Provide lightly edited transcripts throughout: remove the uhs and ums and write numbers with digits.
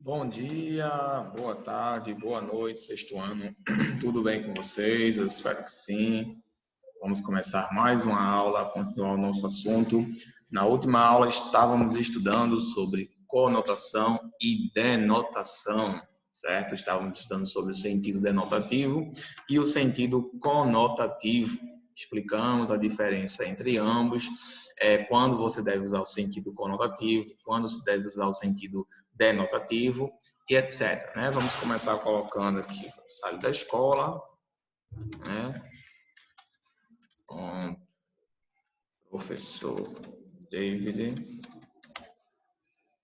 Bom dia, boa tarde, boa noite, sexto ano. Tudo bem com vocês? Eu espero que sim. Vamos começar mais uma aula, continuar o nosso assunto. Na última aula estávamos estudando sobre conotação e denotação, certo? Estávamos estudando sobre o sentido denotativo e o sentido conotativo. Explicamos a diferença entre ambos, quando você deve usar o sentido conotativo, quando se deve usar o sentido denotativo e etc. Né? Vamos começar colocando aqui o saio da escola, né? Com o professor David.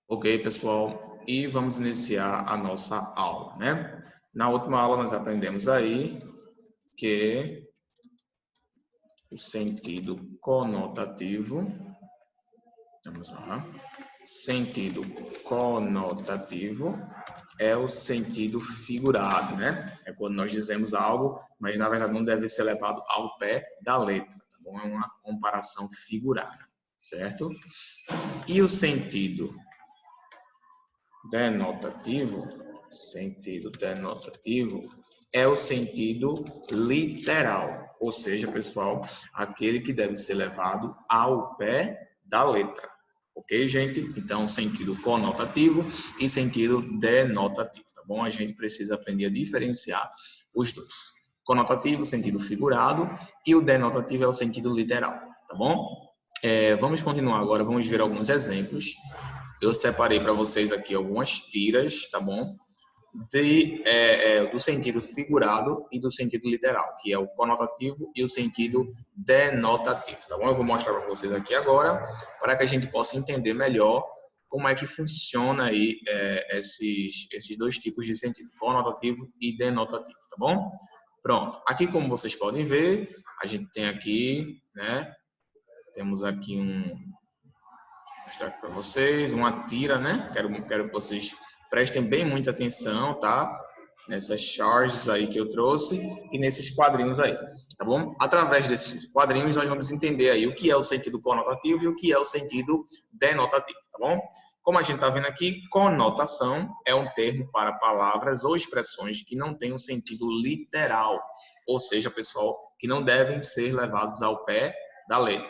Ok, pessoal, e vamos iniciar a nossa aula, né? Na última aula nós aprendemos aí que o sentido conotativo, vamos lá, sentido conotativo é o sentido figurado, né? É quando nós dizemos algo, mas na verdade não deve ser levado ao pé da letra, tá bom? É uma comparação figurada, certo? E o sentido denotativo é o sentido literal, ou seja, pessoal, aquele que deve ser levado ao pé da letra. Ok, gente? Então, sentido conotativo e sentido denotativo, tá bom? A gente precisa aprender a diferenciar os dois. Conotativo, sentido figurado, e o denotativo é o sentido literal, tá bom? Vamos continuar agora, vamos ver alguns exemplos. Eu separei para vocês aqui algumas tiras, tá bom? Do sentido figurado e do sentido literal, que é o conotativo e o sentido denotativo, tá bom? Eu vou mostrar para vocês aqui agora, para que a gente possa entender melhor como é que funciona aí esses dois tipos de sentido, conotativo e denotativo, tá bom? Pronto. Aqui, como vocês podem ver, a gente tem aqui, né? Temos aqui mostrar aqui para vocês uma tira, né? Quero que vocês prestem bem muita atenção, tá? Nessas charges aí que eu trouxe e nesses quadrinhos aí, tá bom? Através desses quadrinhos nós vamos entender aí o que é o sentido conotativo e o que é o sentido denotativo, tá bom? Como a gente está vendo aqui, conotação é um termo para palavras ou expressões que não têm um sentido literal, ou seja, pessoal, que não devem ser levados ao pé da letra.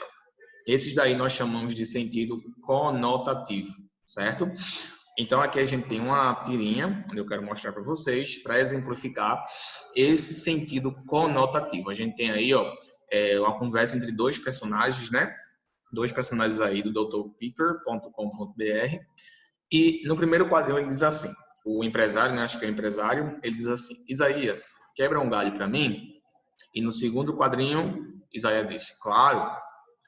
Esses daí nós chamamos de sentido conotativo, certo? Então aqui a gente tem uma tirinha, onde eu quero mostrar para vocês, para exemplificar esse sentido conotativo. A gente tem aí, ó, uma conversa entre dois personagens, né? Dois personagens aí do drpicker.com.br. E no primeiro quadrinho ele diz assim, o empresário, né? Acho que é o empresário, ele diz assim, Isaías, quebra um galho para mim? E no segundo quadrinho, Isaías diz, claro.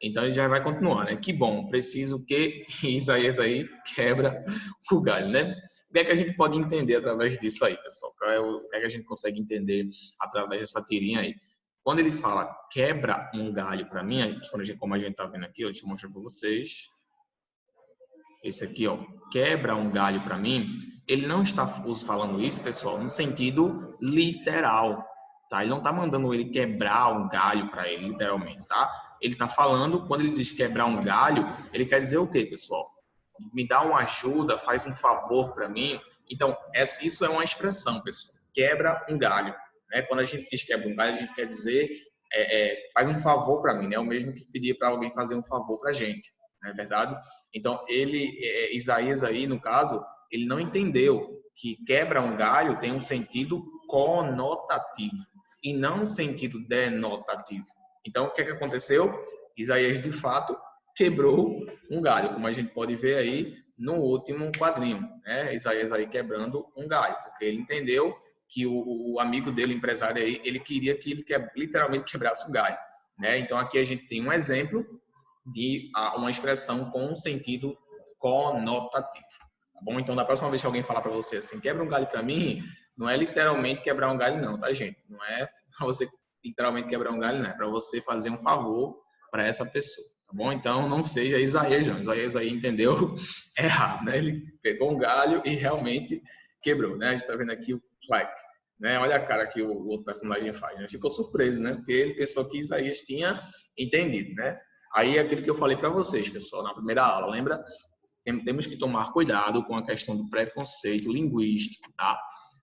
Então ele já vai continuar, né? Que bom, preciso que Isaías aí quebra o galho, né? O que é que a gente pode entender através disso aí, pessoal? O que é que a gente consegue entender através dessa tirinha aí? Quando ele fala quebra um galho para mim, como a gente tá vendo aqui, deixa eu mostrar para vocês. Esse aqui, ó, quebra um galho para mim, ele não está falando isso, pessoal, no sentido literal, tá? Ele não está mandando ele quebrar um galho para ele, literalmente, tá? Ele está falando, quando ele diz quebrar um galho, ele quer dizer o quê, pessoal? Me dá uma ajuda, faz um favor para mim. Então, isso é uma expressão, pessoal. Quebra um galho. Né? Quando a gente diz quebra um galho, a gente quer dizer faz um favor para mim, né? É o mesmo que pedir para alguém fazer um favor para a gente, não é verdade? Então, Isaías aí, no caso, ele não entendeu que quebra um galho tem um sentido conotativo e não um sentido denotativo. Então, o que é que aconteceu? Isaías, de fato, quebrou um galho, como a gente pode ver aí no último quadrinho, né? Isaías aí quebrando um galho, porque ele entendeu que o amigo dele, empresário aí, ele queria que ele literalmente quebrasse um galho, né? Então, aqui a gente tem um exemplo de uma expressão com um sentido conotativo, tá bom? Então, da próxima vez que alguém falar para você assim, quebra um galho para mim, não é literalmente quebrar um galho não, tá, gente? Não é para você literalmente quebrar um galho, não. É para você fazer um favor para essa pessoa, tá bom? Então, não seja Isaías, não. Isaías aí entendeu errado, né? Ele pegou um galho e realmente quebrou, né? A gente tá vendo aqui o Fleck, né? Olha a cara que o outro personagem faz, né? Ficou surpreso, né? Porque ele pensou que Isaías tinha entendido, né? Aí é aquilo que eu falei para vocês, pessoal, na primeira aula, lembra? temos que tomar cuidado com a questão do preconceito linguístico, tá?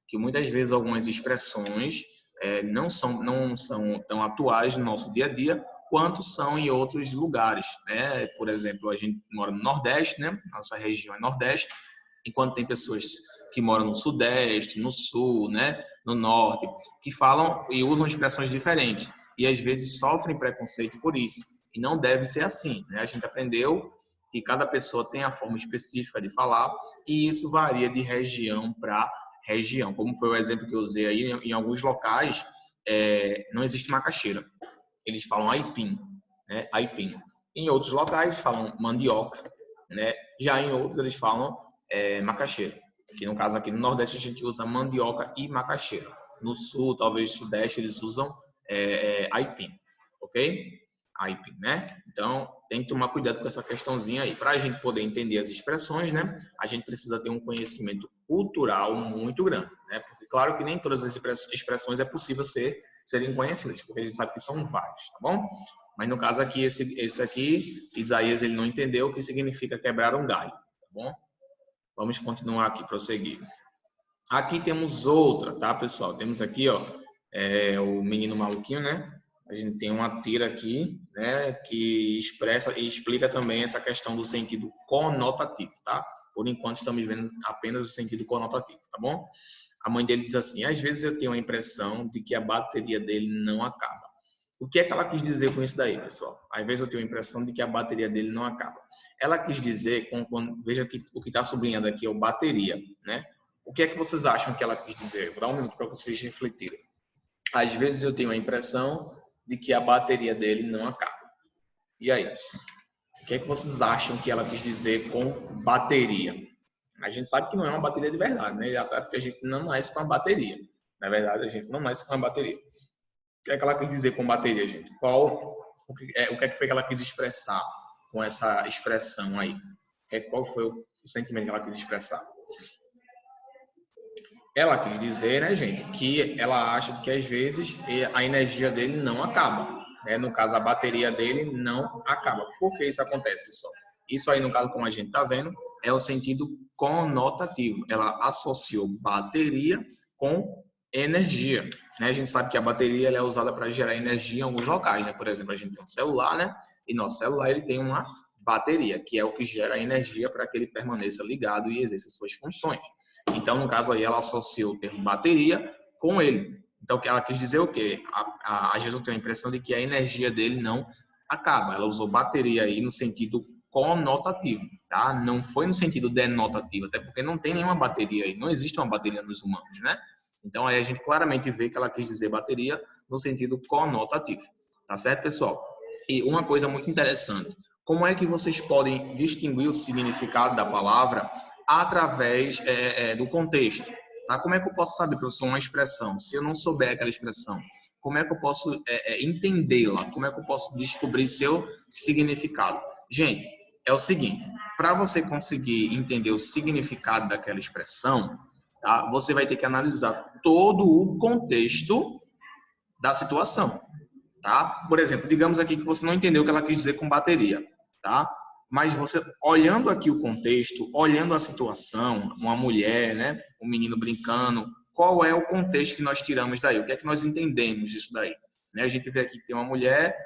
Que muitas vezes algumas expressões não são tão atuais no nosso dia a dia quanto são em outros lugares, né? Por exemplo, a gente mora no Nordeste, né? Nossa região é Nordeste, enquanto tem pessoas que moram no Sudeste, no Sul, né? No Norte, que falam e usam expressões diferentes e às vezes sofrem preconceito por isso. E não deve ser assim, né? A gente aprendeu que cada pessoa tem a forma específica de falar e isso varia de região para região. Como foi o exemplo que eu usei aí, em alguns locais não existe macaxeira. Eles falam aipim, né? Aipim. Em outros locais falam mandioca, né? Já em outros eles falam macaxeira. Que no caso aqui no Nordeste a gente usa mandioca e macaxeira. No Sul, talvez Sudeste, eles usam aipim, ok? Aipim, né? Então tem que tomar cuidado com essa questãozinha aí. Para a gente poder entender as expressões, né? A gente precisa ter um conhecimento cultural muito grande, né? Porque claro que nem todas as expressões é possível serem conhecidas, porque a gente sabe que são várias, tá bom? Mas no caso aqui, esse aqui, Isaías, ele não entendeu o que significa quebrar um galho, tá bom? Vamos continuar aqui, prosseguir. Aqui temos outra, tá, pessoal? Temos aqui, ó, o menino maluquinho, né? A gente tem uma tira aqui, né, que expressa e explica também essa questão do sentido conotativo, tá? Por enquanto estamos vendo apenas o sentido conotativo, tá bom? A mãe dele diz assim: às vezes eu tenho a impressão de que a bateria dele não acaba. O que é que ela quis dizer com isso daí, pessoal? Às vezes eu tenho a impressão de que a bateria dele não acaba. Ela quis dizer, veja que o que está sublinhando aqui é o bateria, né? O que é que vocês acham que ela quis dizer? Vou dar um minuto para vocês refletirem. Às vezes eu tenho a impressão de que a bateria dele não acaba. E aí? O que é que vocês acham que ela quis dizer com bateria? A gente sabe que não é uma bateria de verdade, né? Até porque a gente não nasce com uma bateria. Na verdade, a gente não nasce com uma bateria. O que é que ela quis dizer com bateria, gente? O que é que foi que ela quis expressar com essa expressão aí? Qual foi o sentimento que ela quis expressar? Ela quis dizer, né, gente, que ela acha que às vezes a energia dele não acaba. Né? No caso, a bateria dele não acaba. Por que isso acontece, pessoal? Isso aí, no caso, como a gente está vendo, é o sentido conotativo. Ela associou bateria com energia. Né? A gente sabe que a bateria ela é usada para gerar energia em alguns locais. Né? Por exemplo, a gente tem um celular, né? E nosso celular ele tem uma bateria, que é o que gera energia para que ele permaneça ligado e exerça suas funções. Então, no caso aí, ela associou o termo bateria com ele. Então, ela quis dizer o quê? Às vezes eu tenho a impressão de que a energia dele não acaba. Ela usou bateria aí no sentido conotativo, tá? Não foi no sentido denotativo, até porque não tem nenhuma bateria aí. Não existe uma bateria nos humanos, né? Então, aí a gente claramente vê que ela quis dizer bateria no sentido conotativo. Tá certo, pessoal? E uma coisa muito interessante. Como é que vocês podem distinguir o significado da palavra através do contexto? Tá? Como é que eu posso saber, professor, uma expressão? Se eu não souber aquela expressão, como é que eu posso entendê-la? Como é que eu posso descobrir seu significado? Gente, é o seguinte, para você conseguir entender o significado daquela expressão, tá? Você vai ter que analisar todo o contexto da situação. Tá? Por exemplo, digamos aqui que você não entendeu o que ela quis dizer com bateria, tá? Mas você, olhando aqui o contexto, olhando a situação, uma mulher, né? Um menino brincando, qual é o contexto que nós tiramos daí? O que é que nós entendemos disso daí? Né? A gente vê aqui que tem uma mulher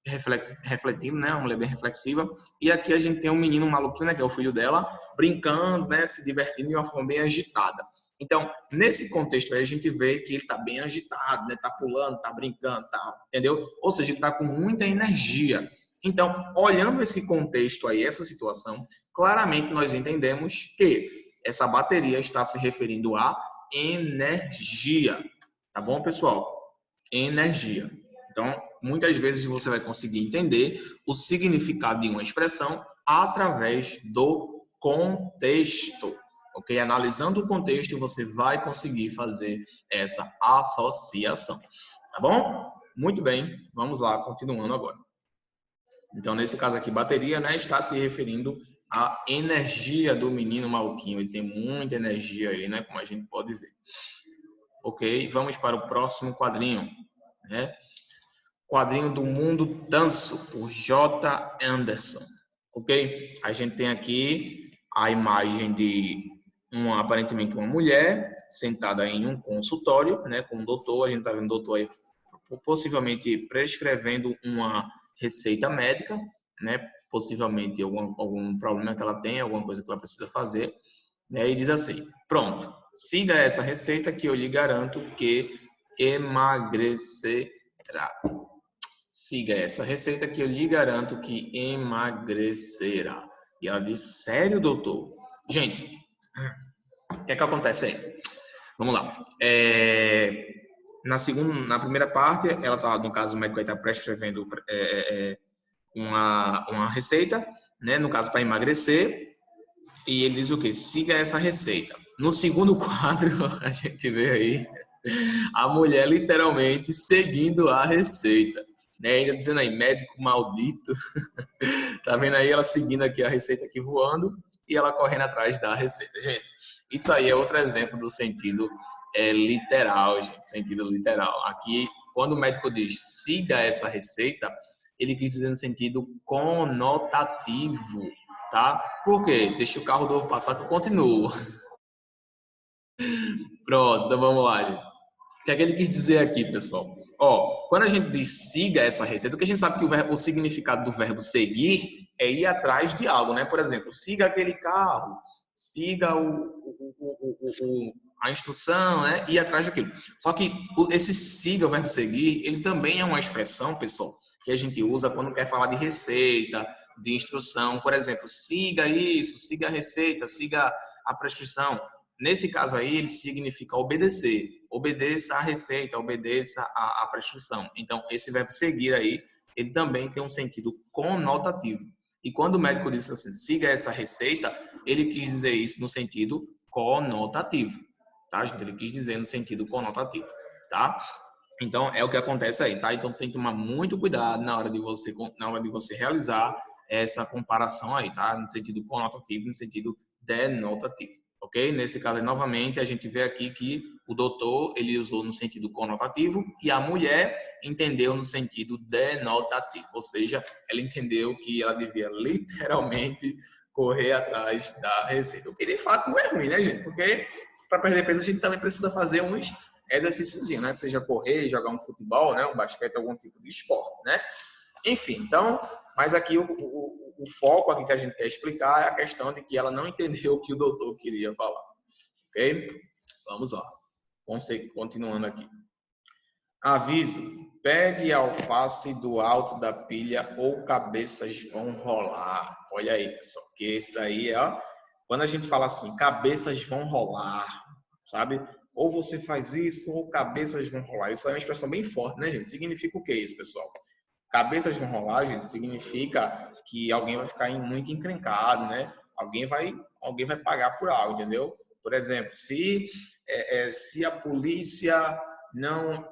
refletindo, né? Uma mulher bem reflexiva, e aqui a gente tem um menino maluquinho, né? Que é o filho dela, brincando, né? Se divertindo de uma forma bem agitada. Então, nesse contexto aí, a gente vê que ele está bem agitado, né? Tá pulando, tá brincando, tá, entendeu? Ou seja, ele está com muita energia. Então, olhando esse contexto aí, essa situação, claramente nós entendemos que essa bateria está se referindo a energia. Tá bom, pessoal? Energia. Então, muitas vezes você vai conseguir entender o significado de uma expressão através do contexto. Ok? Analisando o contexto, você vai conseguir fazer essa associação. Tá bom? Muito bem, vamos lá, continuando agora. Então, nesse caso aqui, bateria, né, está se referindo à energia do menino maluquinho. Ele tem muita energia aí, né, como a gente pode ver. Ok, vamos para o próximo quadrinho, né? Quadrinho do Mundo Tanso, por J. Anderson. Ok? A gente tem aqui a imagem de aparentemente uma mulher sentada em um consultório, né, com um doutor. A gente está vendo o doutor aí possivelmente prescrevendo uma receita médica, né, possivelmente algum problema que ela tem, alguma coisa que ela precisa fazer, né, e diz assim: pronto, siga essa receita que eu lhe garanto que emagrecerá. Siga essa receita que eu lhe garanto que emagrecerá. E ela diz: sério, doutor? Gente, o que é que acontece aí? Vamos lá. Na primeira parte, ela tá, no caso, o médico está prescrevendo uma receita, né? No caso, para emagrecer. E ele diz o quê? Siga essa receita. No segundo quadro, a gente vê aí a mulher literalmente seguindo a receita. Né? Ainda dizendo aí, médico maldito. Tá vendo aí ela seguindo aqui a receita aqui voando e ela correndo atrás da receita. Gente, isso aí é outro exemplo do sentido literal, gente. Sentido literal. Aqui, quando o médico diz siga essa receita, ele quis dizer no sentido conotativo, tá? Por quê? Deixa o carro novo passar que eu continuo. Pronto, então vamos lá, gente. O que é que ele quis dizer aqui, pessoal? Ó, quando a gente diz siga essa receita, porque a gente sabe que o significado do verbo seguir é ir atrás de algo, né? Por exemplo, siga aquele carro, siga a instrução, né? Ir atrás daquilo. Só que esse siga, o verbo seguir, ele também é uma expressão, pessoal, que a gente usa quando quer falar de receita, de instrução. Por exemplo, siga isso, siga a receita, siga a prescrição. Nesse caso aí, ele significa obedecer. Obedeça a receita, obedeça a prescrição. Então, esse verbo seguir aí, ele também tem um sentido conotativo. E quando o médico diz assim, siga essa receita, ele quis dizer isso no sentido conotativo. Tá, gente? Ele quis dizer no sentido conotativo. Tá? Então, é o que acontece aí, tá? Então, tem que tomar muito cuidado na hora de você realizar essa comparação aí, tá? No sentido conotativo, no sentido denotativo. Ok? Nesse caso, novamente, a gente vê aqui que o doutor, ele usou no sentido conotativo e a mulher entendeu no sentido denotativo. Ou seja, ela entendeu que ela devia literalmente correr atrás da receita. O que, de fato, não é ruim, né, gente? Porque para perder peso, a gente também precisa fazer uns exercícios, né? Seja correr, jogar um futebol, né? Um basquete, algum tipo de esporte, né? Enfim, então, mas aqui o foco aqui que a gente quer explicar é a questão de que ela não entendeu o que o doutor queria falar. Ok? Vamos lá. Continuando aqui. Aviso. Pegue a alface do alto da pilha ou cabeças vão rolar. Olha aí, pessoal. Que esse daí ó. Quando a gente fala assim, cabeças vão rolar, sabe? Ou você faz isso ou cabeças vão rolar. Isso é uma expressão bem forte, né, gente? Significa o que isso, pessoal? Cabeças vão rolar, gente, significa que alguém vai ficar muito encrencado, né? Alguém vai pagar por algo, entendeu? Por exemplo, se a polícia não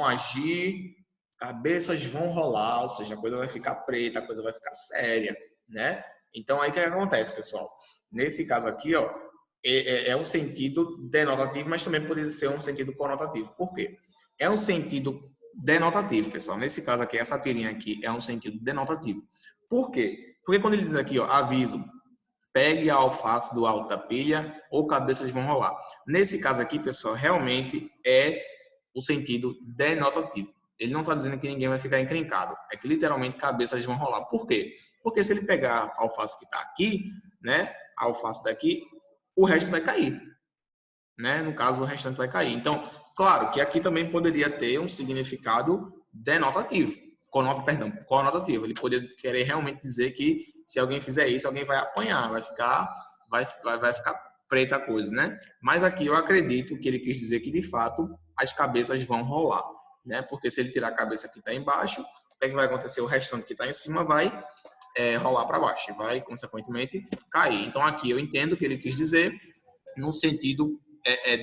agir, cabeças vão rolar, ou seja, a coisa vai ficar preta, a coisa vai ficar séria, né? Então, aí o que acontece, pessoal? Nesse caso aqui, ó, é um sentido denotativo, mas também poderia ser um sentido conotativo. Por quê? É um sentido denotativo, pessoal. Nesse caso aqui, essa tirinha aqui é um sentido denotativo. Por quê? Porque quando ele diz aqui, ó, aviso, pegue a alface do alto da pilha ou cabeças vão rolar. Nesse caso aqui, pessoal, realmente é o sentido denotativo. Ele não está dizendo que ninguém vai ficar encrencado. É que literalmente cabeças vão rolar. Por quê? Porque se ele pegar a alface que está aqui, né, a alface daqui, o resto vai cair. Né? No caso, o restante vai cair. Então, claro que aqui também poderia ter um significado denotativo, conotativo. Ele poderia querer realmente dizer que se alguém fizer isso, alguém vai apanhar, vai ficar preta a coisa, né? Mas aqui eu acredito que ele quis dizer que de fato as cabeças vão rolar, né? Porque se ele tirar a cabeça que está embaixo, o que vai acontecer? O restante que está em cima vai rolar para baixo, e vai consequentemente cair. Então aqui eu entendo que ele quis dizer no sentido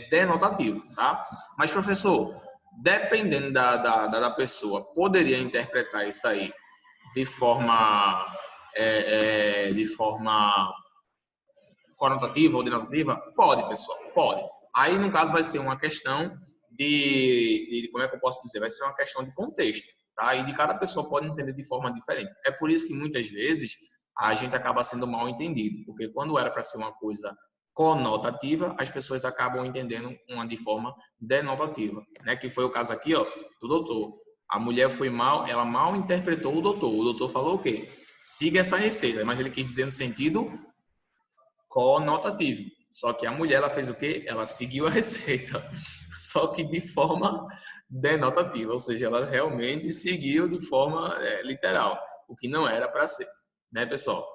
denotativo, tá? Mas, professor, dependendo da pessoa, poderia interpretar isso aí de forma conotativa ou denotativa? Pode, pessoal, pode. Aí, no caso, vai ser uma questão como é que eu posso dizer? Vai ser uma questão de contexto, tá? E de cada pessoa pode entender de forma diferente. É por isso que, muitas vezes, a gente acaba sendo mal entendido, porque quando era para ser uma coisa conotativa, as pessoas acabam entendendo uma de forma denotativa, né? Que foi o caso aqui, ó, do doutor. A mulher foi mal, ela mal interpretou o doutor. O doutor falou o quê? Siga essa receita, mas ele quis dizer no sentido conotativo. Só que a mulher, ela fez o quê? Ela seguiu a receita, só que de forma denotativa, ou seja, ela realmente seguiu de forma literal, o que não era para ser, né, pessoal?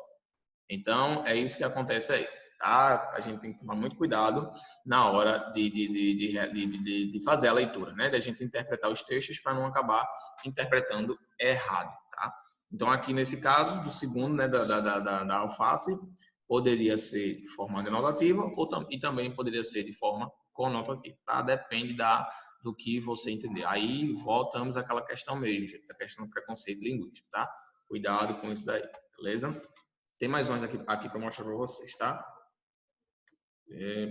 Então, é isso que acontece aí, tá? A gente tem que tomar muito cuidado na hora de fazer a leitura, né? Da gente interpretar os textos para não acabar interpretando errado, tá? Então, aqui nesse caso, do segundo, né, da alface, poderia ser de forma denotativa e também poderia ser de forma conotativa, tá? Depende do que você entender. Aí voltamos àquela questão mesmo, gente, a questão do preconceito linguístico, tá? Cuidado com isso daí, beleza? Tem mais umas aqui para mostrar para vocês, tá?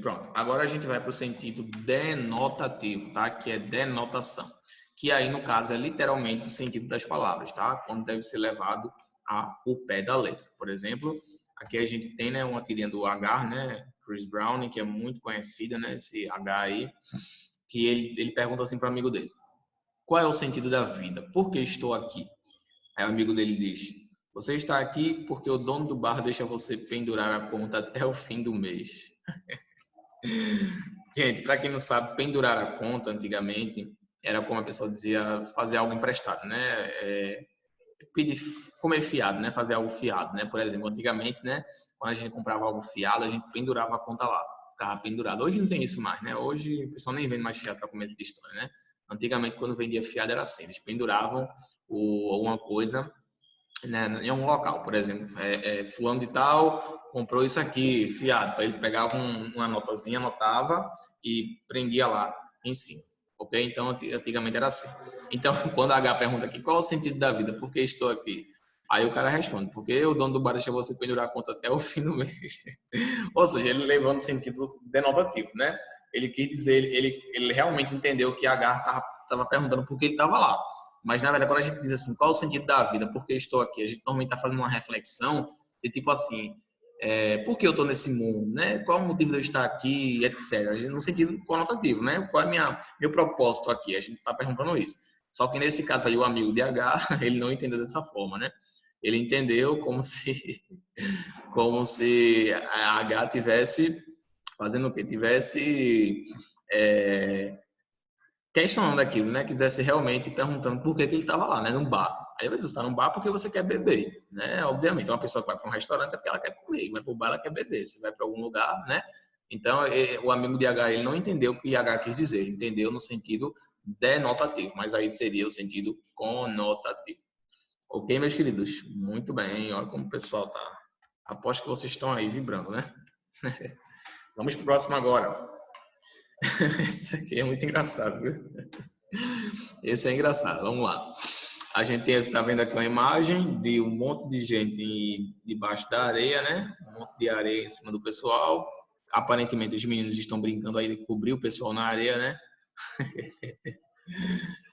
Pronto. Agora a gente vai para o sentido denotativo, tá? Que é denotação. Que aí, no caso, é literalmente o sentido das palavras, tá? Quando deve ser levado ao pé da letra. Por exemplo, aqui a gente tem, né, uma tirinha do H, né? Chris Brown, que é muito conhecida, né? Esse H aí. Que ele pergunta assim para o amigo dele: qual é o sentido da vida? Por que estou aqui? Aí o amigo dele diz: você está aqui porque o dono do bar deixa você pendurar a conta até o fim do mês. Gente, para quem não sabe, pendurar a conta antigamente era como a pessoa dizia fazer algo emprestado, né? Pedir, comer fiado, né? Fazer algo fiado, né? Por exemplo, antigamente, né? Quando a gente comprava algo fiado, a gente pendurava a conta lá, ficava pendurado. Hoje não tem isso mais, né? Hoje o pessoal nem vende mais fiado para comer essa história, né? Antigamente, quando vendia fiado, era assim: eles penduravam alguma coisa, né, em um local, por exemplo, fulano de tal comprou isso aqui, fiado. Então ele pegava uma notazinha, anotava e prendia lá em cima, ok? Então antigamente era assim. Então quando a H pergunta aqui, qual é o sentido da vida? Por que estou aqui? Aí o cara responde, porque o dono do bar deixa você pendurar a conta até o fim do mês. Ou seja, ele levando sentido denotativo, né? Ele quis dizer, ele realmente entendeu que a H estava perguntando por que ele estava lá. Mas, na verdade, quando a gente diz assim, qual é o sentido da vida? Por que estou aqui? A gente normalmente está fazendo uma reflexão de tipo assim, por que eu estou nesse mundo, né? Qual o motivo de eu estar aqui, etc. A gente, no sentido conotativo, né? Qual é meu propósito aqui? A gente está perguntando isso. Só que nesse caso aí, o amigo de H, ele não entendeu dessa forma, né? Ele entendeu como se a H tivesse fazendo o quê? Tivesse questionando aquilo, né? Quisesse realmente perguntando por que ele estava lá, né? No bar. Aí você está no bar porque você quer beber, né? Obviamente, uma pessoa que vai para um restaurante é porque ela quer comer, vai para o bar ela quer beber. Você vai para algum lugar, né? Então, o amigo de H, ele não entendeu o que H quis dizer, entendeu no sentido denotativo, mas aí seria o sentido conotativo. Ok, meus queridos? Muito bem, olha como o pessoal tá. Aposto que vocês estão aí vibrando, né? Vamos para o próximo agora. Esse aqui é muito engraçado, viu? Esse é engraçado, vamos lá. A gente está vendo aqui uma imagem de um monte de gente debaixo da areia, né? Um monte de areia em cima do pessoal. Aparentemente os meninos estão brincando aí de cobrir o pessoal na areia, né?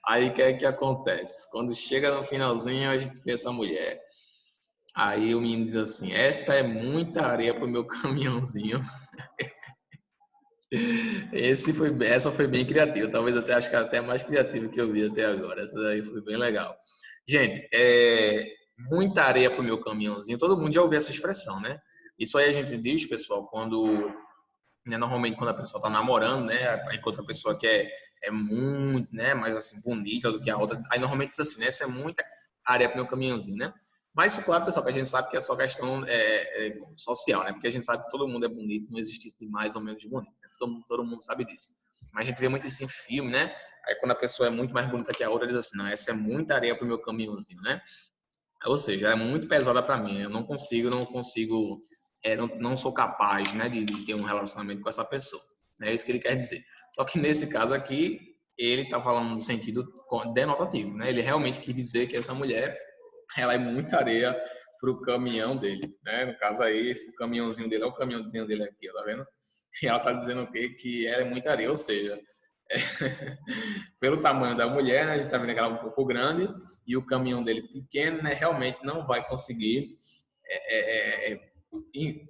Aí o que é que acontece? Quando chega no finalzinho, a gente vê essa mulher. Aí o menino diz assim: esta é muita areia para o meu caminhãozinho. Essa foi bem criativa, talvez até acho que até mais criativa que eu vi até agora. Essa daí foi bem legal. Gente, muita areia pro meu caminhãozinho. Todo mundo já ouviu essa expressão, né? Isso aí a gente diz, pessoal, normalmente quando a pessoa tá namorando, né? Encontra a pessoa que é muito, né? Mais assim bonita do que a outra. Aí normalmente diz assim, né? Essa é muita areia pro meu caminhãozinho, né? Mas, claro, pessoal, que a gente sabe que é só questão social, né? Porque a gente sabe que todo mundo é bonito, não existe isso de mais ou menos de bonito. Né? Todo mundo sabe disso. Mas a gente vê muito isso em filme, né? Aí quando a pessoa é muito mais bonita que a outra, diz assim, não, essa é muita areia pro meu caminhãozinho, né? Ou seja, é muito pesada para mim. Eu não consigo, não sou capaz, né, de ter um relacionamento com essa pessoa. É isso que ele quer dizer. Só que nesse caso aqui, ele está falando no sentido denotativo, né? Ele realmente quis dizer que essa mulher, ela é muita areia pro caminhão dele, né? No caso aí, o caminhãozinho dele é o caminhãozinho dele aqui, tá vendo? E ela tá dizendo o quê? Que ela é muita areia, ou seja, pelo tamanho da mulher, né, a gente tá vendo que ela é um pouco grande e o caminhão dele pequeno, né, realmente não vai conseguir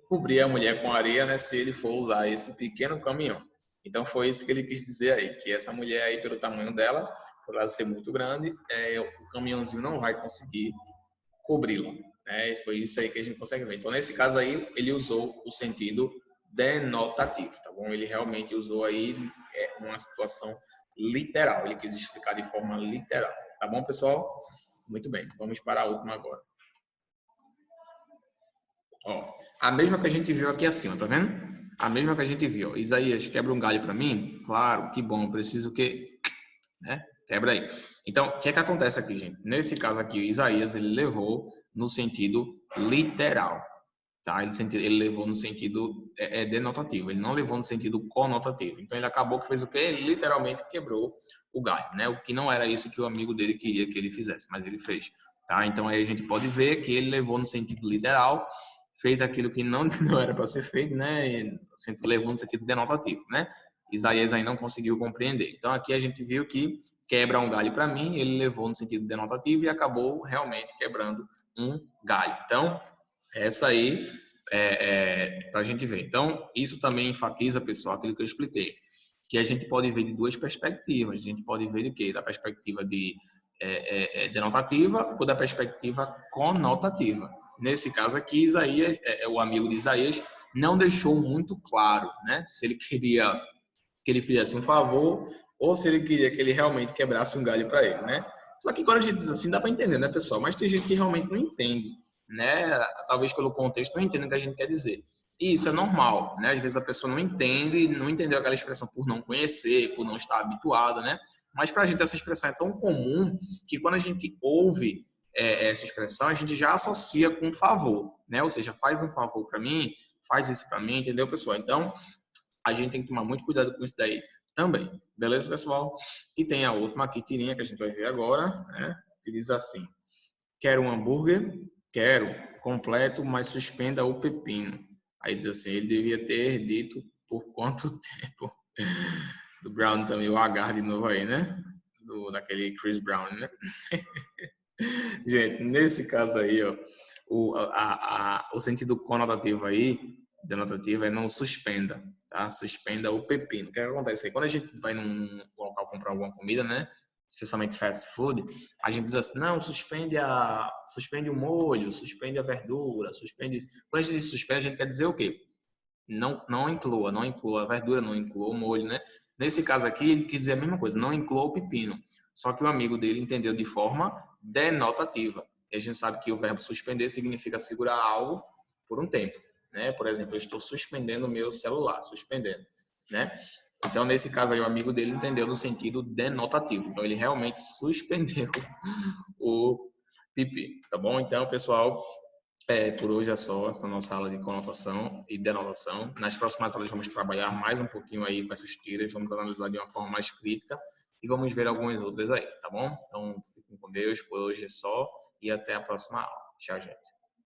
cobrir a mulher com areia, né, se ele for usar esse pequeno caminhão. Então foi isso que ele quis dizer aí, que essa mulher aí, pelo tamanho dela, por ela ser muito grande, o caminhãozinho não vai conseguir cobri-la. Né? E foi isso aí que a gente consegue ver. Então, nesse caso aí, ele usou o sentido denotativo, tá bom? Ele realmente usou aí uma situação literal. Ele quis explicar de forma literal. Tá bom, pessoal? Muito bem. Vamos para a última agora. Ó, a mesma que a gente viu aqui acima, tá vendo? A mesma que a gente viu. Ó. Isaías, quebra um galho para mim? Claro, que bom. Preciso que... Né? Quebra aí. Então, o que é que acontece aqui, gente? Nesse caso aqui, o Isaías, ele levou no sentido literal, tá? Ele levou no sentido denotativo, ele não levou no sentido conotativo. Então, ele acabou que fez o quê? Ele literalmente quebrou o galho, né? O que não era isso que o amigo dele queria que ele fizesse, mas ele fez, tá? Então, aí a gente pode ver que ele levou no sentido literal, fez aquilo que não, não era para ser feito, né? E levou no sentido denotativo, né? Isaías aí não conseguiu compreender. Então, aqui a gente viu que quebra um galho para mim, ele levou no sentido denotativo e acabou realmente quebrando um galho. Então, essa aí para a gente ver. Então, isso também enfatiza, pessoal, aquilo que eu expliquei, que a gente pode ver de duas perspectivas. A gente pode ver de quê? Da perspectiva de denotativa ou da perspectiva conotativa. Nesse caso aqui, Isaías, o amigo de Isaías, não deixou muito claro, né? Se ele queria que ele fizesse um favor ou se ele queria que ele realmente quebrasse um galho para ele, né? Só que quando a gente diz assim, dá para entender, né, pessoal? Mas tem gente que realmente não entende, né? Talvez pelo contexto não entenda o que a gente quer dizer. E isso é normal, né? Às vezes a pessoa não entende, não entendeu aquela expressão por não conhecer, por não estar habituada, né? Mas para a gente essa expressão é tão comum que quando a gente ouve essa expressão, a gente já associa com um favor, né? Ou seja, faz um favor para mim, faz isso para mim, entendeu, pessoal? Então, a gente tem que tomar muito cuidado com isso daí também. Beleza, pessoal? E tem a última aqui, tirinha, que a gente vai ver agora, né? Que diz assim: quero um hambúrguer? Quero. Completo, mas suspenda o pepino. Aí diz assim, ele devia ter dito por quanto tempo. Do Brown também, o H de novo aí, né? Daquele Chris Brown, né? Gente, nesse caso aí, ó, o sentido conotativo aí, denotativo, é não suspenda, tá? Suspenda o pepino. O que acontece aí? Quando a gente vai num local comprar alguma comida, né? Especialmente fast food, a gente diz assim, não, suspende o molho, suspende a verdura, suspende... Quando a gente diz suspende, a gente quer dizer o quê? Não inclua a verdura, não inclua o molho, né? Nesse caso aqui, ele quis dizer a mesma coisa, não inclua o pepino. Só que o amigo dele entendeu de forma denotativa. E a gente sabe que o verbo suspender significa segurar algo por um tempo, né? Por exemplo, eu estou suspendendo o meu celular, suspendendo, né? Então, nesse caso aí, o amigo dele entendeu no sentido denotativo. Então, ele realmente suspendeu o pipi, tá bom? Então, pessoal, por hoje é só essa nossa aula de conotação e denotação. Nas próximas aulas vamos trabalhar mais um pouquinho aí com essas tiras, vamos analisar de uma forma mais crítica e vamos ver algumas outras aí, tá bom? Então, fiquem com Deus, por hoje é só e até a próxima aula. Tchau, gente.